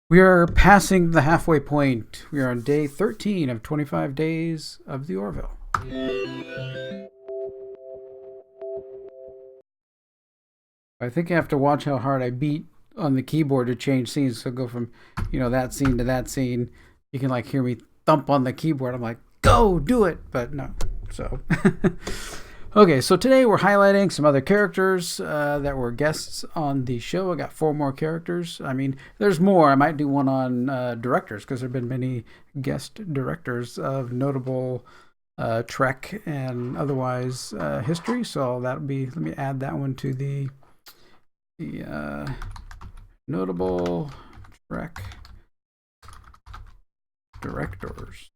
We are passing the halfway point. We are on day 13 of 25 Days of the Orville. I think I have to watch how hard I beat on the keyboard to change scenes. So go from, that scene to that scene. You can hear me thump on the keyboard. I'm like, go do it. But no. So okay, so today we're highlighting some other characters that were guests on the show. I got 4 more characters. I mean, there's more. I might do one on directors because there have been many guest directors of notable Trek and otherwise history. So that'll be, let me add that one to the notable Trek directors.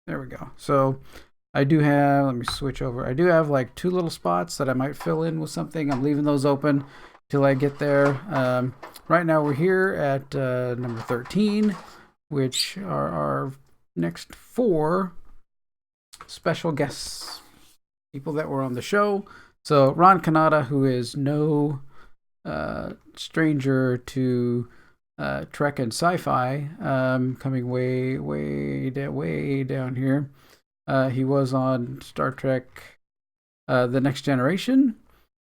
There we go. So I do have, let me switch over. I do have 2 little spots that I might fill in with something. I'm leaving those open till I get there. Right now we're here at number 13, which are our next 4 special guests, people that were on the show. So Ron Kanata, who is no stranger to Trek and sci-fi, coming way down here. He was on Star Trek The Next Generation,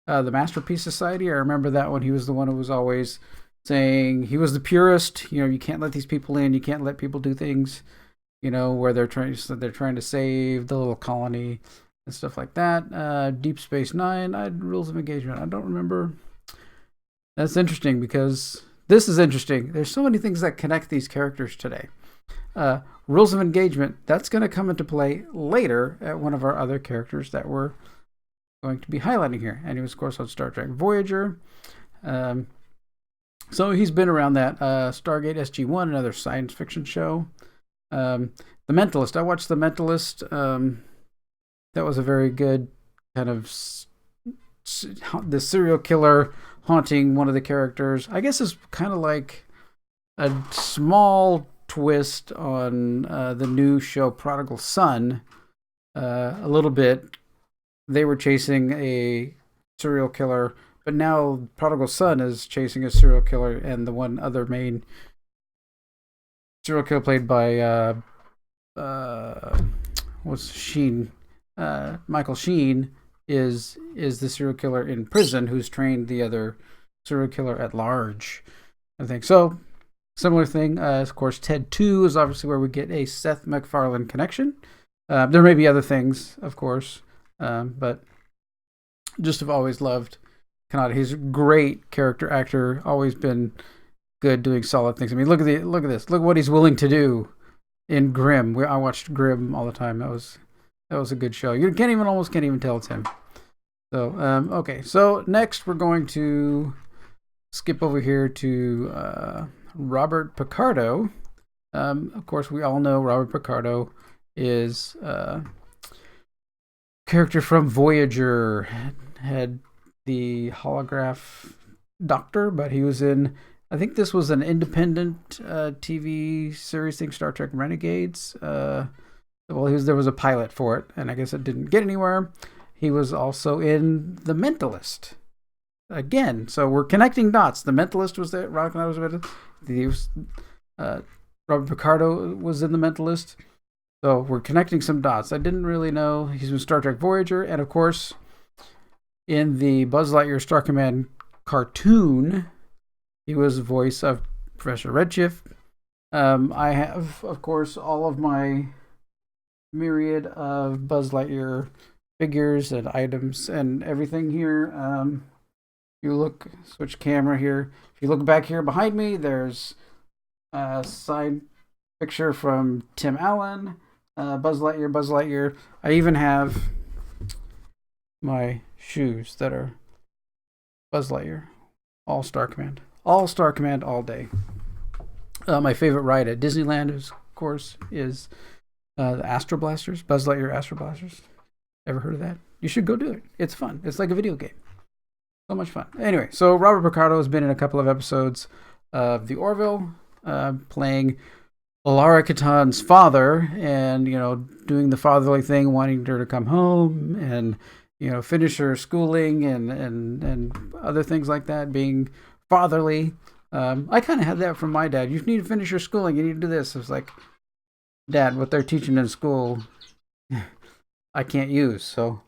the Masterpiece Society. I remember that one. He was the one who was always saying he was the purist. You can't let these people in. You can't let people do things, where they're trying to save the little colony and stuff like that. Deep Space Nine, Rules of Engagement. I don't remember. That's interesting because this is interesting. There's so many things that connect these characters today. Rules of Engagement, that's going to come into play later at one of our other characters that we're going to be highlighting here. And he was, of course, on Star Trek Voyager. So he's been around that. Stargate SG-1, another science fiction show. The Mentalist, I watched The Mentalist. That was a very good kind of the serial killer haunting one of the characters. I guess it's kind of like a small twist on the new show Prodigal Son. A little bit. They were chasing a serial killer, but now Prodigal Son is chasing a serial killer, and the one other main serial killer played by what's Sheen? Michael Sheen is the serial killer in prison who's trained the other serial killer at large, I think. So, similar thing. Of course, Ted 2 is obviously where we get a Seth MacFarlane connection. There may be other things, of course, but just have always loved Kanata. He's a great character actor, always been good doing solid things. I mean, look at this. Look what he's willing to do in Grimm. I watched Grimm all the time. That was a good show. You almost can't even tell it's him. So, okay. So next we're going to skip over here to Robert Picardo. Of course, we all know Robert Picardo is a character from Voyager. Had the holograph doctor, but he was in, I think this was an independent TV series thing, Star Trek Renegades. There was a pilot for it, and I guess it didn't get anywhere. He was also in The Mentalist. Again, so we're connecting dots. The Mentalist was there. Robert Picardo was in The Mentalist. So we're connecting some dots. I didn't really know he's in Star Trek Voyager, and of course, in the Buzz Lightyear Star Command cartoon, he was the voice of Professor Redshift. I have, of course, all of my myriad of Buzz Lightyear figures and items and everything here. Switch camera here. If you look back here behind me, there's a side picture from Tim Allen, Buzz Lightyear. I even have my shoes that are Buzz Lightyear. All Star Command all day. My favorite ride at Disneyland, of course, is the Astro Blasters, Buzz Lightyear Astro Blasters. Ever heard of that? You should go do it. It's fun. It's like a video game. So much fun. Anyway, so Robert Picardo has been in a couple of episodes of The Orville, playing Lara Kitan's father, and doing the fatherly thing, wanting her to come home and finish her schooling and other things like that, being fatherly. I kind of had that from my dad. You need to finish your schooling. You need to do this. I was like, Dad, what they're teaching in school, I can't use. So,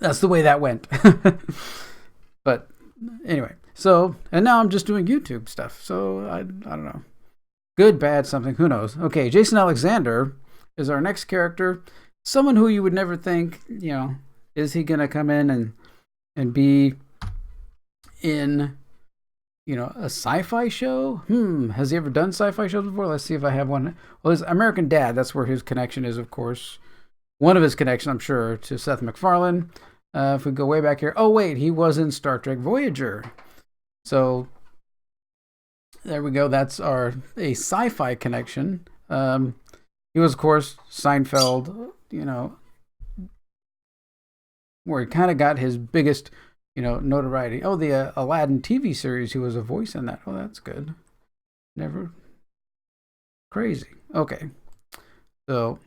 that's the way that went. But anyway, so, and now I'm just doing YouTube stuff. So I don't know. Good, bad, something, who knows? Okay, Jason Alexander is our next character. Someone who you would never think, is he going to come in and be in, a sci-fi show? Has he ever done sci-fi shows before? Let's see if I have one. Well, his American Dad, that's where his connection is, of course. One of his connections, I'm sure, to Seth MacFarlane. If we go way back here. Oh, wait, he was in Star Trek Voyager. So, there we go. That's a sci-fi connection. He was, of course, Seinfeld, where he kind of got his biggest, notoriety. Oh, the Aladdin TV series, he was a voice in that. Oh, that's good. Never. Crazy. Okay. So,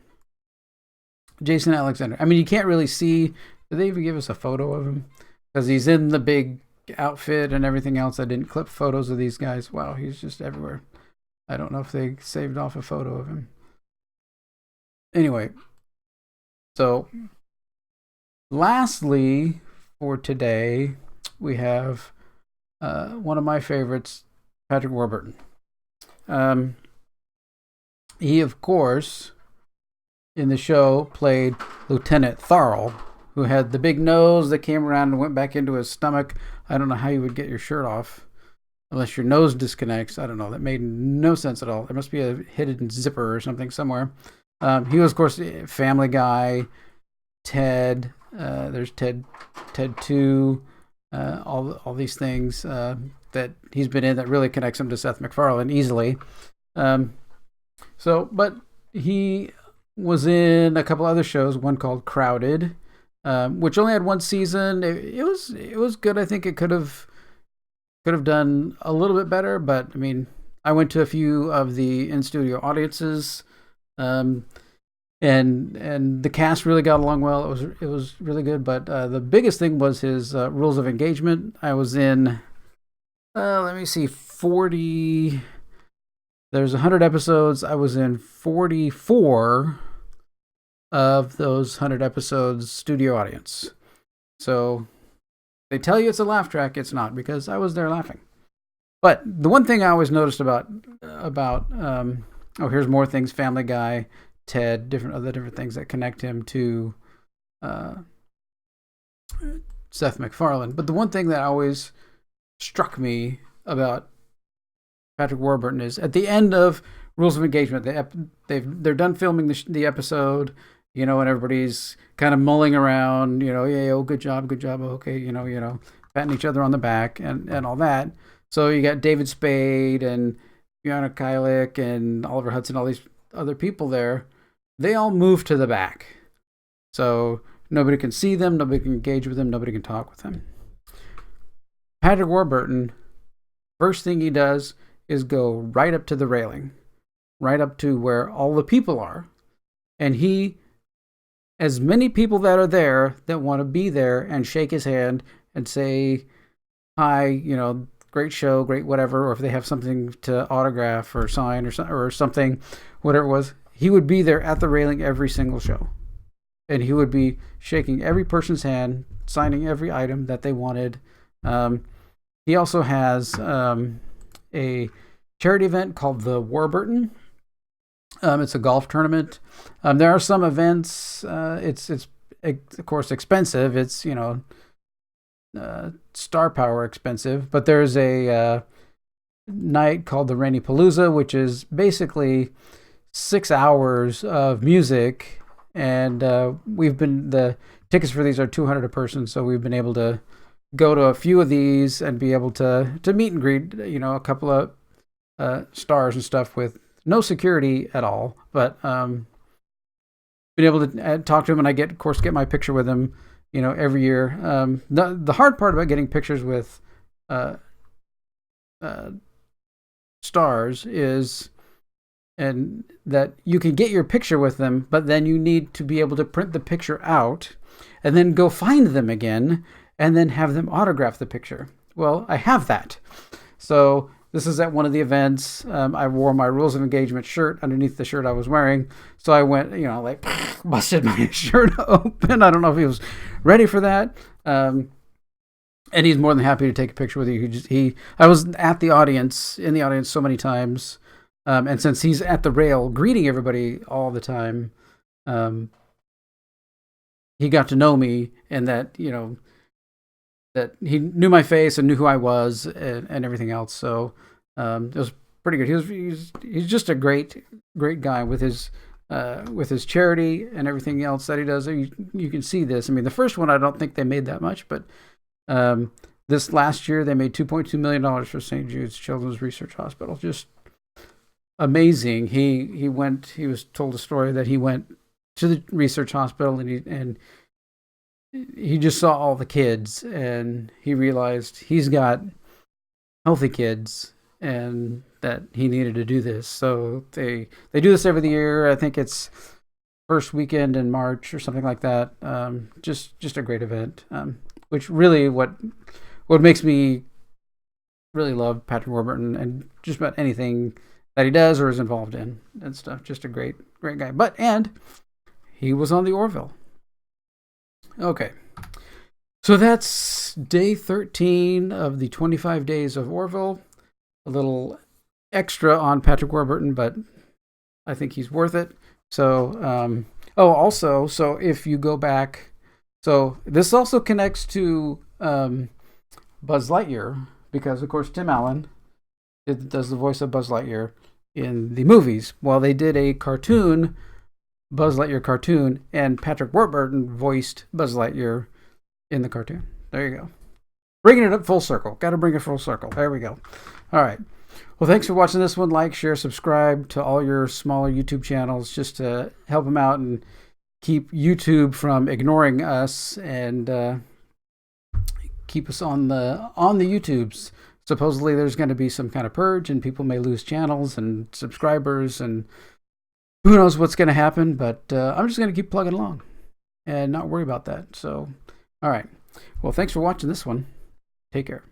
Jason Alexander. I mean, you can't really see. Did they even give us a photo of him? Because he's in the big outfit and everything else. I didn't clip photos of these guys. Wow, he's just everywhere. I don't know if they saved off a photo of him. Anyway, so lastly for today, we have one of my favorites, Patrick Warburton. He, of course, in the show played Lieutenant Thari, who had the big nose that came around and went back into his stomach. I don't know how you would get your shirt off unless your nose disconnects. I don't know. That made no sense at all. There must be a hidden zipper or something somewhere. He was, of course, Family Guy, Ted. There's Ted 2, all these things that he's been in that really connects him to Seth MacFarlane easily. But he was in a couple other shows, one called Crowded, which only had one season. It was good. I think it could have done a little bit better, but I mean, I went to a few of the in-studio audiences, and the cast really got along well. It was really good, but the biggest thing was his rules of engagement. I was in, let me see, 40. There's 100 episodes. I was in 44 of those 100 episodes studio audience. So they tell you it's a laugh track. It's not, because I was there laughing. But the one thing I always noticed about here's more things: Family Guy, Ted, different things that connect him to Seth MacFarlane. But the one thing that always struck me about Patrick Warburton is at the end of Rules of Engagement, they're done filming the episode, and everybody's kind of mulling around, oh, good job, okay, patting each other on the back and all that. So you got David Spade and Fiona Kylick and Oliver Hudson, all these other people there. They all move to the back. So nobody can see them, nobody can engage with them, nobody can talk with them. Patrick Warburton, first thing he does is go right up to the railing, right up to where all the people are. And as many people that are there that want to be there and shake his hand and say, hi, great show, great whatever, or if they have something to autograph or sign or something, whatever it was, he would be there at the railing every single show. And he would be shaking every person's hand, signing every item that they wanted. He also has a charity event called the Warburton. It's a golf tournament. There are some events. It's of course expensive. It's star power expensive. But there's a night called the Rainy Palooza, which is basically 6 hours of music. And the tickets for these are $200 a person, so we've been able to go to a few of these and be able to meet and greet, a couple of stars and stuff with no security at all, but been able to talk to him, and I get my picture with him, every year. The hard part about getting pictures with stars is, and that you can get your picture with them, but then you need to be able to print the picture out and then go find them again and then have them autograph the picture. Well, I have that. So this is at one of the events. I wore my Rules of Engagement shirt underneath the shirt I was wearing. So I went, like busted my shirt open. I don't know if he was ready for that. And he's more than happy to take a picture with you. I was at the audience, in the audience so many times. And since he's at the rail greeting everybody all the time, he got to know me, and that he knew my face and knew who I was, and everything else. So it was pretty good. He's just a great guy with his charity and everything else that he does. You can see this. I mean, the first one I don't think they made that much, but this last year they made $2.2 million for St. Jude's Children's Research Hospital. Just amazing. He was told a story that he went to the research hospital and he just saw all the kids, and he realized he's got healthy kids and that he needed to do this. So they do this every year. I think it's first weekend in March or something like that. Just a great event. Which really what makes me really love Patrick Warburton and just about anything that he does or is involved in and stuff. Just a great guy. And he was on the Orville. Okay. So that's day 13 of the 25 days of Orville. A little extra on Patrick Warburton, but I think he's worth it. So, also, so if you go back, so this also connects to Buzz Lightyear, because, of course, Tim Allen does the voice of Buzz Lightyear in the movies. Well, they did a cartoon, Buzz Lightyear cartoon, and Patrick Warburton voiced Buzz Lightyear in the cartoon. There you go. Bringing it up full circle. Got to bring it full circle. There we go. All right. Well, thanks for watching this one. Like, share, subscribe to all your smaller YouTube channels just to help them out and keep YouTube from ignoring us and keep us on the YouTubes. Supposedly there's going to be some kind of purge and people may lose channels and subscribers and who knows what's going to happen, but I'm just going to keep plugging along and not worry about that. So, all right. Well, thanks for watching this one. Take care.